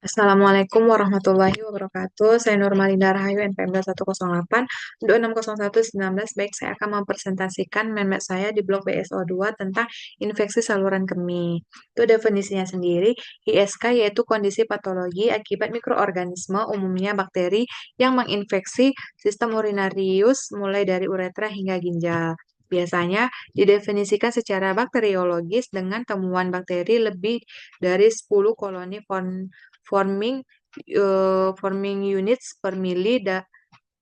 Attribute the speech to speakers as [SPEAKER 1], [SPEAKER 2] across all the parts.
[SPEAKER 1] Assalamualaikum warahmatullahi wabarakatuh. Saya Nurmalinda Rahayu NPM 108 260119. Baik, saya akan mempresentasikan memet saya di blog BSO2 tentang infeksi saluran kemih. Itu definisinya sendiri, ISK yaitu kondisi patologi akibat mikroorganisme, umumnya bakteri, yang menginfeksi sistem urinarius mulai dari uretra hingga ginjal. Biasanya didefinisikan secara bakteriologis dengan temuan bakteri lebih dari 10 koloni forming units per mili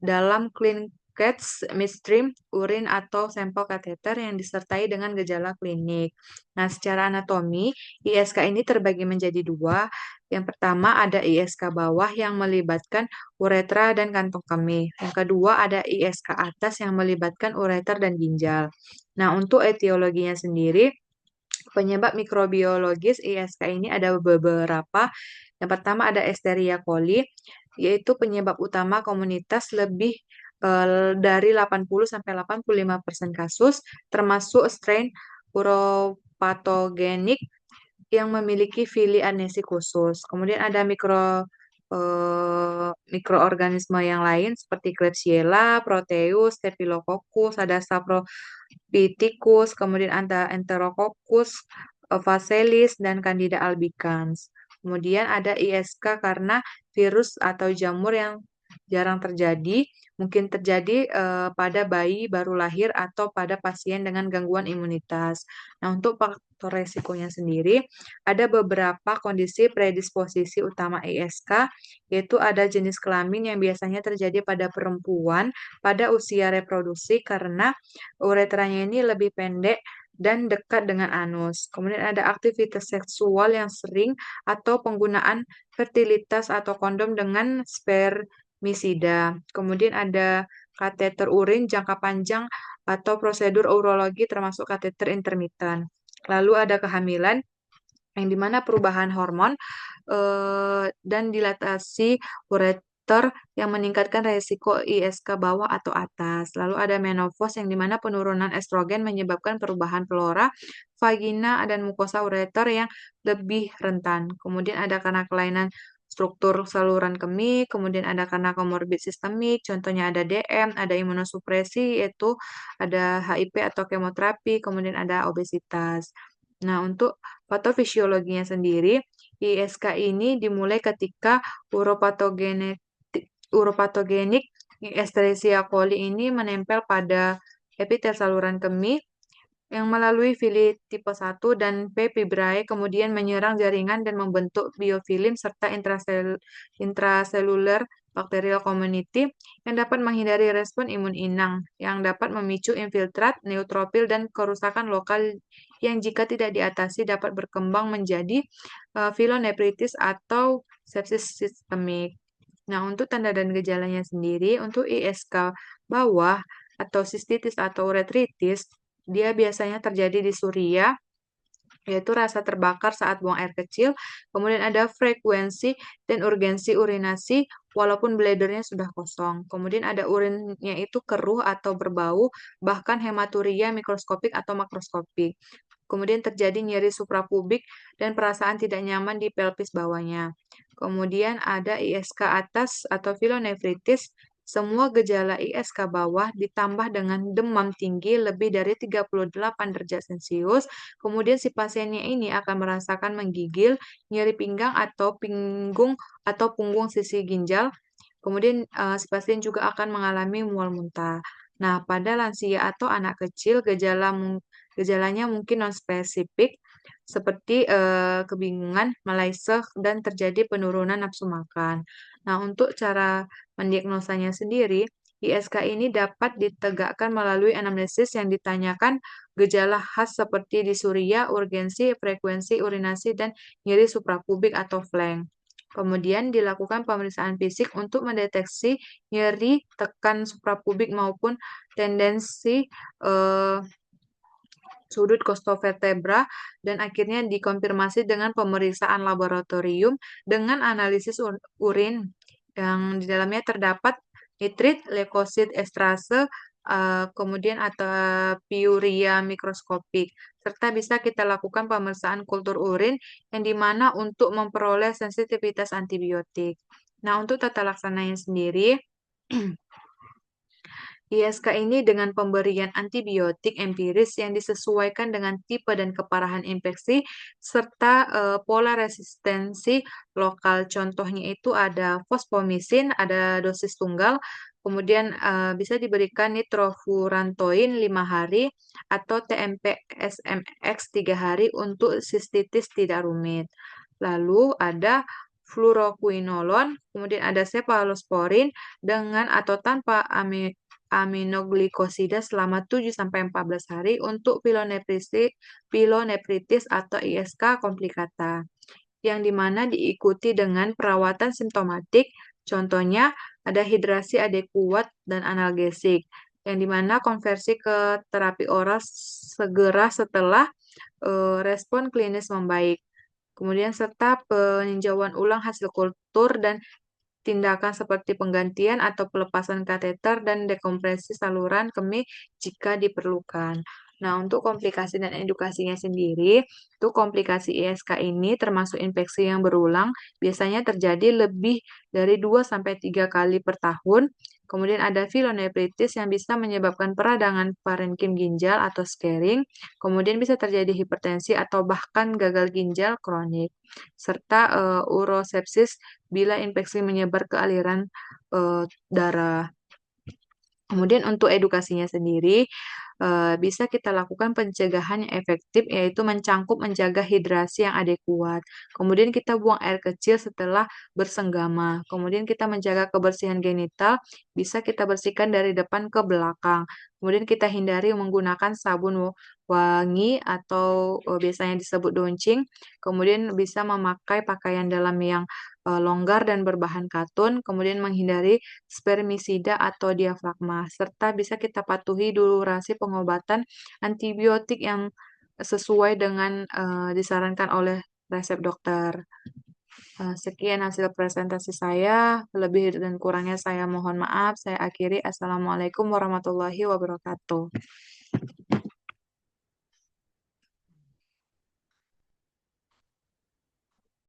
[SPEAKER 1] dalam clean cats, midstream, urin atau sampel kateter yang disertai dengan gejala klinik. Nah, secara anatomi, ISK ini terbagi menjadi dua. Yang pertama ada ISK bawah yang melibatkan uretra dan kantong kemih. Yang kedua ada ISK atas yang melibatkan ureter dan ginjal. Nah, untuk etiologinya sendiri, penyebab mikrobiologis ISK ini ada beberapa. Yang pertama ada Escherichia coli, yaitu penyebab utama komunitas lebih dari 80-85% kasus, termasuk strain uropatogenik yang memiliki fili-anesi khusus. Kemudian ada mikroorganisme yang lain seperti Klebsiella, Proteus, Staphylococcus, ada Saprophyticus, kemudian ada Enterococcus facialis dan Candida albicans. Kemudian ada ISK karena virus atau jamur yang jarang terjadi, mungkin terjadi pada bayi baru lahir atau pada pasien dengan gangguan imunitas. Nah, untuk faktor resikonya sendiri, ada beberapa kondisi predisposisi utama ISK, yaitu ada jenis kelamin yang biasanya terjadi pada perempuan pada usia reproduksi karena uretranya ini lebih pendek dan dekat dengan anus. Kemudian ada aktivitas seksual yang sering atau penggunaan fertilitas atau kondom dengan spermisida. Kemudian ada kateter urin jangka panjang atau prosedur urologi termasuk kateter intermittent. Lalu ada kehamilan yang dimana perubahan hormon dan dilatasi ureter yang meningkatkan resiko ISK bawah atau atas. Lalu ada menopause yang dimana penurunan estrogen menyebabkan perubahan flora, vagina, dan mukosa ureter yang lebih rentan. Kemudian ada karena kelainan struktur saluran kemih, kemudian ada karena komorbid sistemik, contohnya ada DM, ada imunosupresi, yaitu ada HIV atau kemoterapi, kemudian ada obesitas. Nah, untuk patofisiologinya sendiri, ISK ini dimulai ketika uropatogenik, uropatogenik Escherichia coli ini menempel pada epitel saluran kemih yang melalui fili tipe 1 dan P. fibrae kemudian menyerang jaringan dan membentuk biofilm serta intraseluler bacterial community yang dapat menghindari respon imun inang, yang dapat memicu infiltrat, neutrofil, dan kerusakan lokal yang jika tidak diatasi dapat berkembang menjadi pilonefritis atau sepsis sistemik. Nah, untuk tanda dan gejalanya sendiri, untuk ISK bawah atau sistitis atau uretritis, dia biasanya terjadi di suria, yaitu rasa terbakar saat buang air kecil. Kemudian ada frekuensi dan urgensi urinasi walaupun bladernya sudah kosong. Kemudian ada urinnya itu keruh atau berbau, bahkan hematuria mikroskopik atau makroskopik. Kemudian terjadi nyeri suprapubik dan perasaan tidak nyaman di pelvis bawahnya. Kemudian ada ISK atas atau pilonefritis. Semua gejala ISK bawah ditambah dengan demam tinggi lebih dari 38 derajat Celcius. Kemudian si pasiennya ini akan merasakan menggigil, nyeri pinggang atau punggung sisi ginjal. Kemudian si pasien juga akan mengalami mual muntah. Nah, pada lansia atau anak kecil, gejalanya mungkin non-spesifik seperti kebingungan, malaise, dan terjadi penurunan nafsu makan. Nah, untuk cara mendiagnosanya sendiri, ISK ini dapat ditegakkan melalui anamnesis yang ditanyakan gejala khas seperti disuria, urgensi, frekuensi urinasi, dan nyeri suprapubik atau flank. Kemudian dilakukan pemeriksaan fisik untuk mendeteksi nyeri, tekan suprapubik maupun tendensi eh, sudut costovertebra dan akhirnya dikonfirmasi dengan pemeriksaan laboratorium dengan analisis urin yang di dalamnya terdapat nitrit, leukosit estrase, kemudian atau piuria mikroskopik serta bisa kita lakukan pemeriksaan kultur urin yang dimana untuk memperoleh sensitivitas antibiotik. Nah, untuk tata laksananya sendiri, ISK ini dengan pemberian antibiotik empiris yang disesuaikan dengan tipe dan keparahan infeksi serta pola resistensi lokal. Contohnya itu ada fosfomisin, ada dosis tunggal, kemudian bisa diberikan nitrofurantoin 5 hari atau TMP SMX 3 hari untuk sistitis tidak rumit. Lalu ada fluoroquinolon, kemudian ada cephalosporin dengan atau tanpa aminoglikosida selama 7-14 hari untuk pilonefritis atau ISK komplikata, yang dimana diikuti dengan perawatan simptomatik, contohnya ada hidrasi adekuat dan analgesik, yang dimana konversi ke terapi oral segera setelah respon klinis membaik. Kemudian serta peninjauan ulang hasil kultur dan tindakan seperti penggantian atau pelepasan kateter dan dekompresi saluran kemih jika diperlukan. Nah, untuk komplikasi dan edukasinya sendiri, itu komplikasi ISK ini termasuk infeksi yang berulang, biasanya terjadi lebih dari 2-3 kali per tahun. Kemudian ada pilonefritis yang bisa menyebabkan peradangan parenkim ginjal atau scarring. Kemudian bisa terjadi hipertensi atau bahkan gagal ginjal kronik. Serta urosepsis bila infeksi menyebar ke aliran darah. Kemudian untuk edukasinya sendiri, bisa kita lakukan pencegahan yang efektif, yaitu mencangkup menjaga hidrasi yang adekuat. Kemudian kita buang air kecil setelah bersenggama. Kemudian kita menjaga kebersihan genital, bisa kita bersihkan dari depan ke belakang. Kemudian kita hindari menggunakan sabun wangi atau biasanya disebut doncing. Kemudian bisa memakai pakaian dalam yang longgar dan berbahan katun. Kemudian menghindari spermisida atau diafragma, serta bisa kita patuhi durasi pengobatan antibiotik yang sesuai dengan disarankan oleh resep dokter. Sekian hasil presentasi saya, lebih dan kurangnya saya mohon maaf. Saya akhiri. Assalamualaikum warahmatullahi wabarakatuh.